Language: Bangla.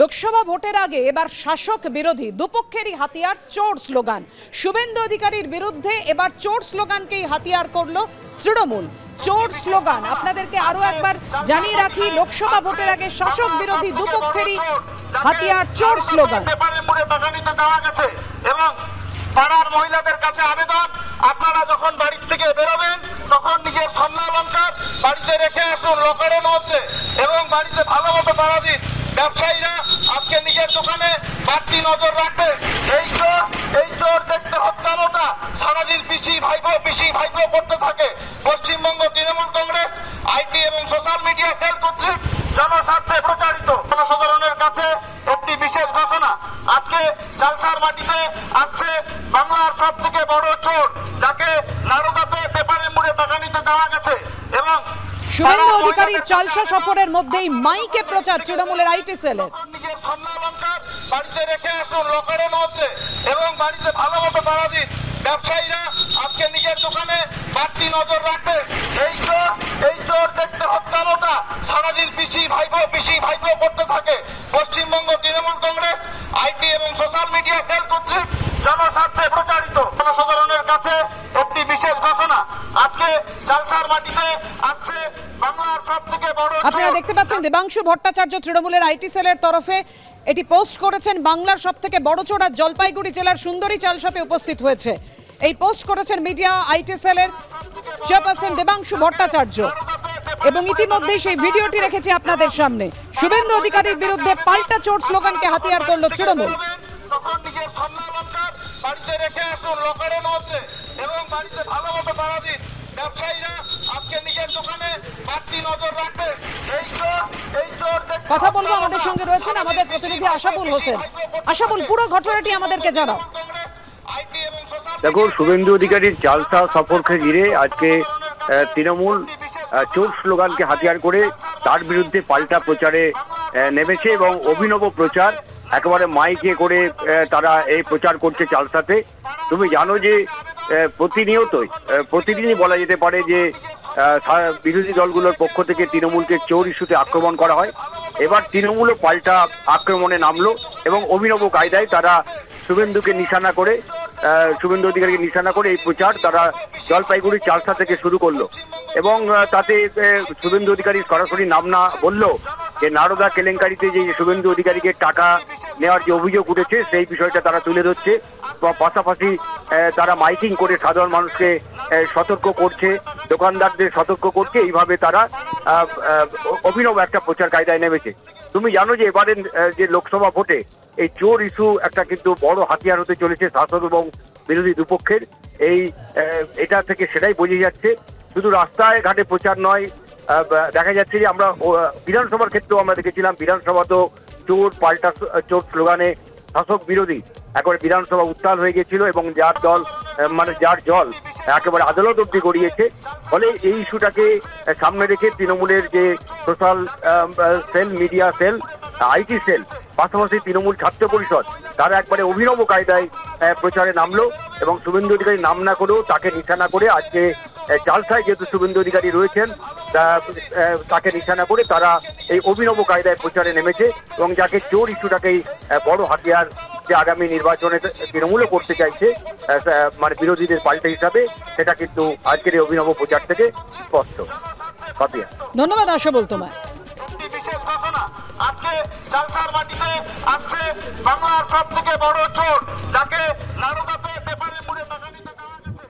লোকসভা ভোটের আগে এবার শাসক বিরোধী দুপক্ষেরই হাতিয়ার চোর স্লোগান। শুভেন্দু অধিকারীর বিরুদ্ধে এবার চোর স্লোগানকেই হাতিয়ার করলো তৃণমূল। চোর স্লোগান আপনাদেরকে আরো একবার জানিয়ে রাখি, লোকসভা ভোটের আগে শাসক বিরোধী দুপক্ষেরই হাতিয়ার চোর স্লোগান। পাড়ার মহিলাদের কাছে আবেদন, আপনারা যখন বাড়ি থেকে বেরোবেন তখন নিজের স্বর্ণালঙ্কার বাড়িতে রেখে আসুন, লকারে মধ্যে, এবং বাড়িতে ভালো মতো তাড়া দিন। ব্যবসায়ীরা আজকে নিজের দোকানে বাড়তি নজর রাখবে। এই চোর দেখতে হত্যানোটা সারাদিন পিসি ভাইপো করতে থাকে। পশ্চিমবঙ্গ তৃণমূল কংগ্রেস আইটি এবং সোশ্যাল মিডিয়া সেল কর্তৃক জনস্বার্থে প্রচারিত। জনসাধারণের কাছে একটি বিশেষ ঘোষণা, আজকে জালসার মাটিতে আসছে বাংলার সব থেকে বড় চোর, যাকে নারদাতে পেপারে মুড়ে টাকা নিতে দেওয়া গেছে। এবং শুভেন্দু অধিকারীর চালসা সফরের মধ্যেই মাইকে প্রচার তৃণমূলের আইটি সেলের। নিজের স্বর্ণালঙ্কার বাড়িতে রেখে আসুন, লকারের মধ্যে, এবং বাড়িতে ভালো মতো তাড়া দিন। ব্যবসায়ীরা আজকে নিজের দোকানে বাড়তি নজর রাখবে। এই চোর দেখতে হত্যানোটা সারাদিন পিসি ভাইপো করতে থাকে। পশ্চিমবঙ্গ তৃণমূল কংগ্রেস আইটি এবং সোশ্যাল মিডিয়া সেল কর্তৃক জনস্বার্থে প্রচারিত। জনসাধারণের কাছে একটি বিশেষ ঘোষণা, আজকে জালসার মাটিতে আসছে বাংলার সব থেকে বড়। আপনারা দেখতে পাচ্ছেন দেবাংশু ভট্টাচার্য তৃণমূলের আইটি সেলের তরফে এটি পোস্ট করেছেন। বাংলার সব থেকে বড় চোর আজ জলপাইগুড়ি জেলার সুন্দরী চালসাতে উপস্থিত হয়েছে। এই পোস্ট করেছেন মিডিয়া আইটি সেলের চেয়ারপারসন দেবাংশু ভট্টাচার্য, এবং ইতিমধ্যেই সেই ভিডিওটি রেখেছি আপনাদের সামনে। শুভেন্দু অধিকারীর বিরুদ্ধে পাল্টা চোর স্লোগানকে হাতিয়ার করল তৃণমূল। তখন নিজের স্বর্ণালঙ্কার বাড়িতে রেখে আসুন, লকারের মধ্যে, এবং বাড়িতে ভালো মতো তাড়া দিন। ব্যবসায়ীরা আজকে নিজের দোকানে বাড়তি নজর রাখবে। এই চোর কথা বলবো, আমাদের সঙ্গে রয়েছেন আমাদের প্রতিনিধি আশাবুল হোসেন। আশাবুল, পুরো ঘটনাটি আমাদেরকে জানাও। দেখো, শুভেন্দু অধিকারীর জালসা সফরকে ঘিরে আজকে তৃণমূল চোর স্লোগানকে হাতিয়ার করে তার বিরুদ্ধে পাল্টা প্রচারে নেমেছে, এবং অভিনব প্রচার একেবারে মাইকে করে তারা এই প্রচার করছে চালসাতে। তুমি জানো যে প্রতিদিনই বলা যেতে পারে যে বিরোধী দলগুলোর পক্ষ থেকে তৃণমূলকে চোর ইস্যুতে আক্রমণ করা হয়। এবার তৃণমূলও পাল্টা আক্রমণে নামলো এবং অভিনব কায়দায় তারা শুভেন্দু অধিকারীকে নিশানা করে এই প্রচার তারা জলপাইগুড়ির চালসা থেকে শুরু করলো। এবং তাতে শুভেন্দু অধিকারী সরাসরি নাম না বললেও যে নারদা কেলেঙ্কারিতে যে শুভেন্দু অধিকারীকে টাকা নেওয়ার যে অভিযোগ উঠেছে সেই বিষয়টা তারা তুলে ধরছে। পাশাপাশি তারা মাইকিং করে সাধারণ মানুষকে সতর্ক করছে, দোকানদারদের সতর্ক করছে। এইভাবে তারা অভিনব একটা প্রচার কায়দায় নেমেছে। তুমি জানো যে এবারের যে লোকসভা ভোটে এই চোর ইস্যু একটা কিন্তু বড় হাতিয়ার হতে চলেছে শাসক এবং বিরোধী দুপক্ষের। এটা থেকে সেটাই বোঝা যাচ্ছে। শুধু রাস্তায় ঘাটে প্রচার নয়, দেখা যাচ্ছে যে আমরা বিধানসভার ক্ষেত্রেও আমরা দেখেছিলাম, বিধানসভাতেও চোর পাল্টা চোর স্লোগানে শাসক বিরোধী একেবারে বিধানসভা উত্তাল হয়ে গেছিল, এবং যার জল একেবারে আদালত অব্দি গড়িয়েছে। ফলে এই ইস্যুটাকে সামনে রেখে তৃণমূলের যে social cell, media cell, IT cell, পাশাপাশি তৃণমূল ছাত্র পরিষদ, তারা একবারে অভিনব কায়দায় প্রচারে নামলো, এবং শুভেন্দু অধিকারী নাম না করেও তাকে নিশানা করে আজকে চালসায় যেহেতু শুভেন্দু অধিকারী রয়েছেন তাকে নিশানা করে তারা এই অভিনব কায়দায় প্রচারে নেমেছে, এবং যাকে চোর ইস্যুটাকেই বড় হাতিয়ার যে আগামী নির্বাচনে তৃণমূলও করতে চাইছে বিরোধীদের পাল্টা হিসাবে, সেটা কিন্তু আজকের এই অভিনব প্রচার থেকে স্পষ্ট। ধন্যবাদ আশাবুল তোমায়। আজকে জালসার মাটিতে আসছে বাংলার সব থেকে বড় চোর, যাকে নারদা